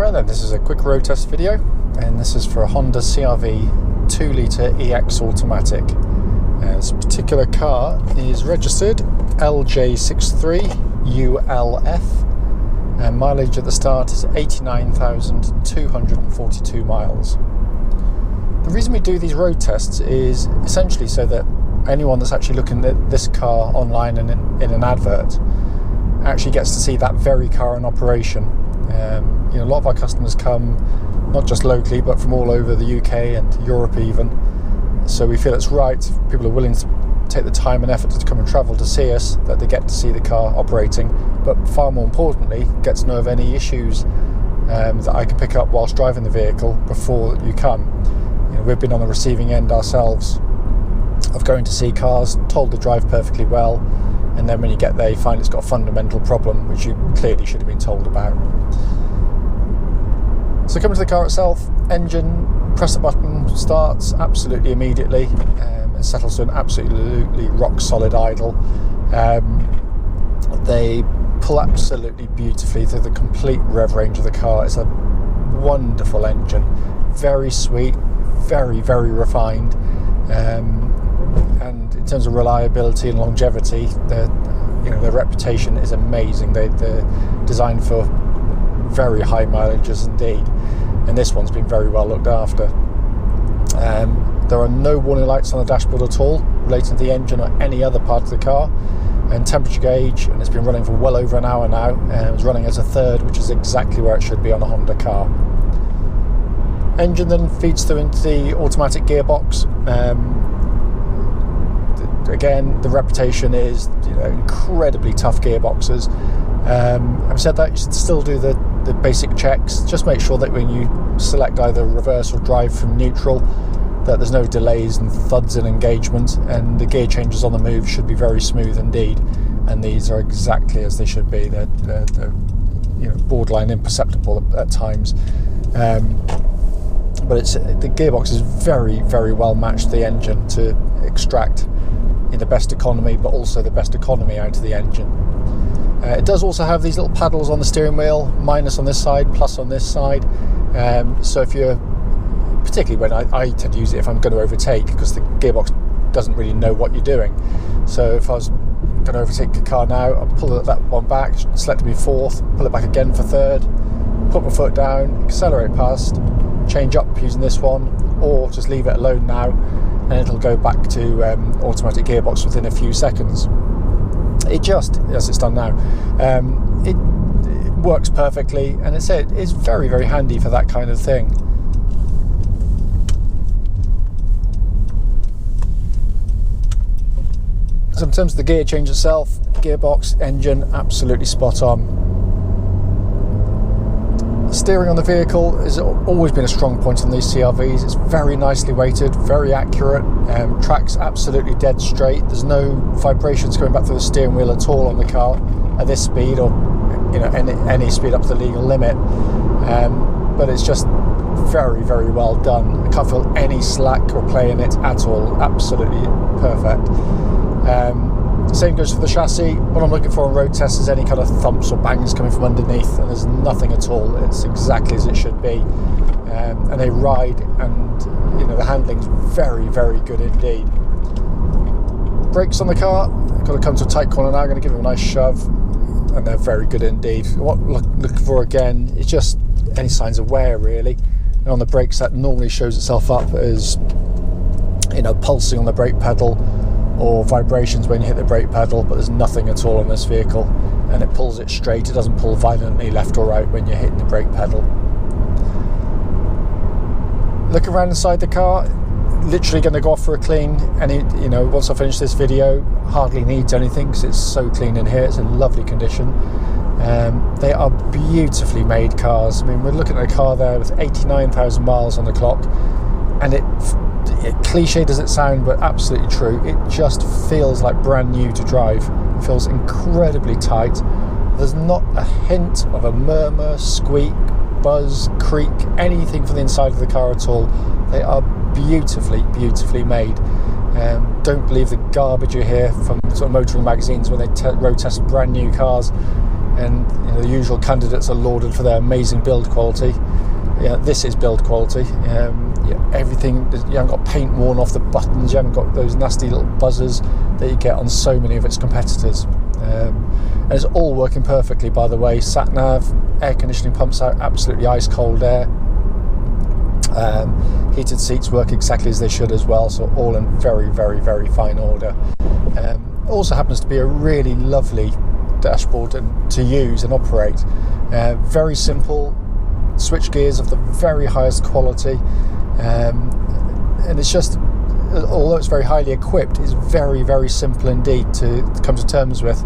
Right then, this is a quick road test video, and this is for a Honda CR-V 2-litre EX automatic. This particular car is registered LJ63ULF, and mileage at the start is 89,242 miles. The reason we do these road tests is essentially so that anyone that's actually looking at this car online and in an advert actually gets to see that very car in operation. A lot of our customers come not just locally but from all over the UK and Europe even, so we feel it's right if people are willing to take the time and effort to come and travel to see us, that they get to see the car operating, but far more importantly get to know of any issues that I can pick up whilst driving the vehicle before you come. We've been on the receiving end ourselves of going to see cars, told to drive perfectly well, and then when you get there you find it's got a fundamental problem which you clearly should have been told about. So coming to the car itself, engine, press the button, starts absolutely immediately, and settles to an absolutely rock solid idle. They pull absolutely beautifully through the complete rev range of the car. It's a wonderful engine, very sweet, very, very refined, and in terms of reliability and longevity, their reputation is amazing. They're designed for very high mileages indeed, and this one's been very well looked after. There are no warning lights on the dashboard at all relating to the engine or any other part of the car, and temperature gauge, and it's been running for well over an hour now, and it was running as a third, which is exactly where it should be on a Honda car. Engine then feeds through into the automatic gearbox. Again, the reputation is incredibly tough gearboxes. Having said that, you should still do the basic checks. Just make sure that when you select either reverse or drive from neutral, that there's no delays and thuds in engagement, and the gear changes on the move should be very smooth indeed, and these are exactly as they should be. They're borderline imperceptible at times, but the gearbox is very, very well matched to the engine to extract the best economy, but also the best economy out of the engine. It does also have these little paddles on the steering wheel, minus on this side, plus on this side. So if you're, particularly when I tend to use it if I'm going to overtake, because the gearbox doesn't really know what you're doing. So if I was going to overtake the car now, I'll pull that one back, select me fourth, pull it back again for third, put my foot down, accelerate past, change up using this one, or just leave it alone now, and it'll go back to automatic gearbox within a few seconds. It just, as it's done now, it works perfectly, and it's very, very handy for that kind of thing. So in terms of the gear change itself, gearbox, engine, absolutely spot on. Steering on the vehicle has always been a strong point on these CR-Vs. It's very nicely weighted, very accurate, track's absolutely dead straight. There's no vibrations going back through the steering wheel at all on the car at this speed, or any speed up to the legal limit. But it's just very, very well done. I can't feel any slack or play in it at all. Absolutely perfect. Same goes for the chassis. What I'm looking for on road tests is any kind of thumps or bangs coming from underneath, and there's nothing at all. It's exactly as it should be, and they ride, and the handling's very, very good indeed. Brakes on the car, got to come to a tight corner now. I'm going to give them a nice shove, and they're very good indeed. What I'm looking for again is just any signs of wear really, and on the brakes that normally shows itself up as pulsing on the brake pedal, or vibrations when you hit the brake pedal, but there's nothing at all on this vehicle, and it pulls it straight. It doesn't pull violently left or right when you're hitting the brake pedal. Looking around inside the car, literally going to go off for a clean, and once I finish this video, hardly needs anything because it's so clean in here. It's in lovely condition. They are beautifully made cars. I mean, we're looking at a car there with 89,000 miles on the clock, and it cliched as it sounds, but absolutely true, it just feels like brand new to drive. It feels incredibly tight. There's not a hint of a murmur, squeak, buzz, creak, anything from the inside of the car at all. They are beautifully, beautifully made. Don't believe the garbage you hear from sort of motoring magazines when they road test brand new cars. and you know, the usual candidates are lauded for their amazing build quality. Yeah, this is build quality. Yeah, everything, you haven't got paint worn off the buttons, you haven't got those nasty little buzzers that you get on so many of its competitors. And it's all working perfectly, by the way. Sat nav, air conditioning pumps out absolutely ice cold air. Heated seats work exactly as they should as well, so all in very, very, very fine order. Also happens to be a really lovely dashboard to use and operate. Very simple, switch gears of the very highest quality, and it's just, although it's very highly equipped, it's very, very simple indeed to come to terms with.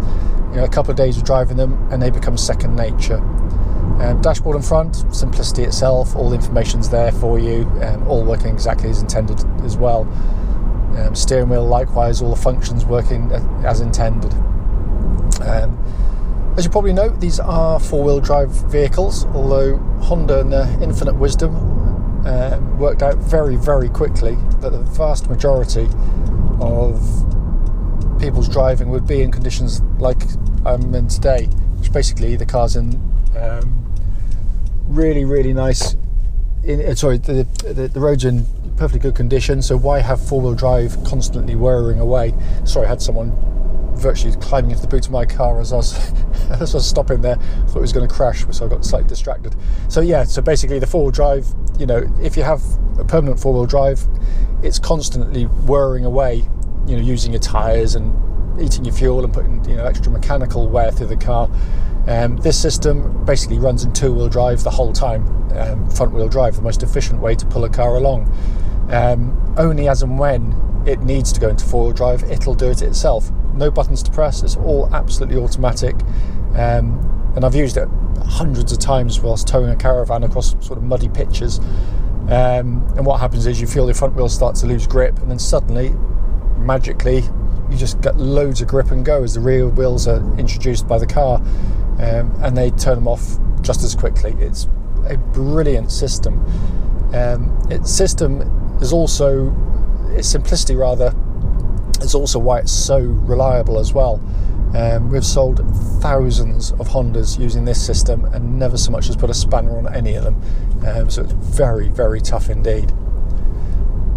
You know, a couple of days of driving them and they become second nature. Dashboard in front, simplicity itself, all the information's there for you, all working exactly as intended as well. Steering wheel likewise, all the functions working as intended. As you probably know, these are four-wheel drive vehicles, although Honda in their infinite wisdom worked out very, very quickly that the vast majority of people's driving would be in conditions like I'm in today, which basically the car's in really, really nice. The road's in perfectly good condition, so why have four-wheel drive constantly whirring away? Sorry, I had someone virtually climbing into the boot of my car as I was stopping there. I thought it was going to crash, so I got slightly distracted. So yeah, so basically the four-wheel drive, you know, if you have a permanent four-wheel drive, it's constantly whirring away, you know, using your tyres and eating your fuel and putting, you know, extra mechanical wear through the car. This system basically runs in two-wheel drive the whole time, front-wheel drive, the most efficient way to pull a car along. Only as and when it needs to go into four-wheel drive, it'll do it itself. No buttons to press, it's all absolutely automatic. And I've used it hundreds of times whilst towing a caravan across sort of muddy pitches. And what happens is you feel the front wheel start to lose grip, and then suddenly, magically, you just get loads of grip and go as the rear wheels are introduced by the car, and they turn them off just as quickly. It's a brilliant system. Its simplicity rather, is also why it's so reliable as well. We've sold thousands of Hondas using this system and never so much as put a spanner on any of them. So it's very, very tough indeed.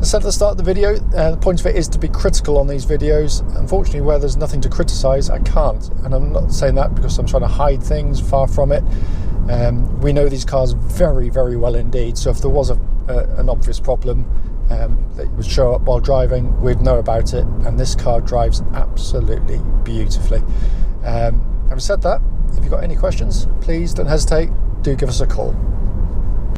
As I said at the start of the video, the point of it is to be critical on these videos. Unfortunately, where there's nothing to criticise, I can't. And I'm not saying that because I'm trying to hide things, far from it. We know these cars very, very well indeed. So if there was an obvious problem that would show up while driving, we'd know about it. And this car drives absolutely beautifully. Having said that, if you've got any questions, please don't hesitate. Do give us a call.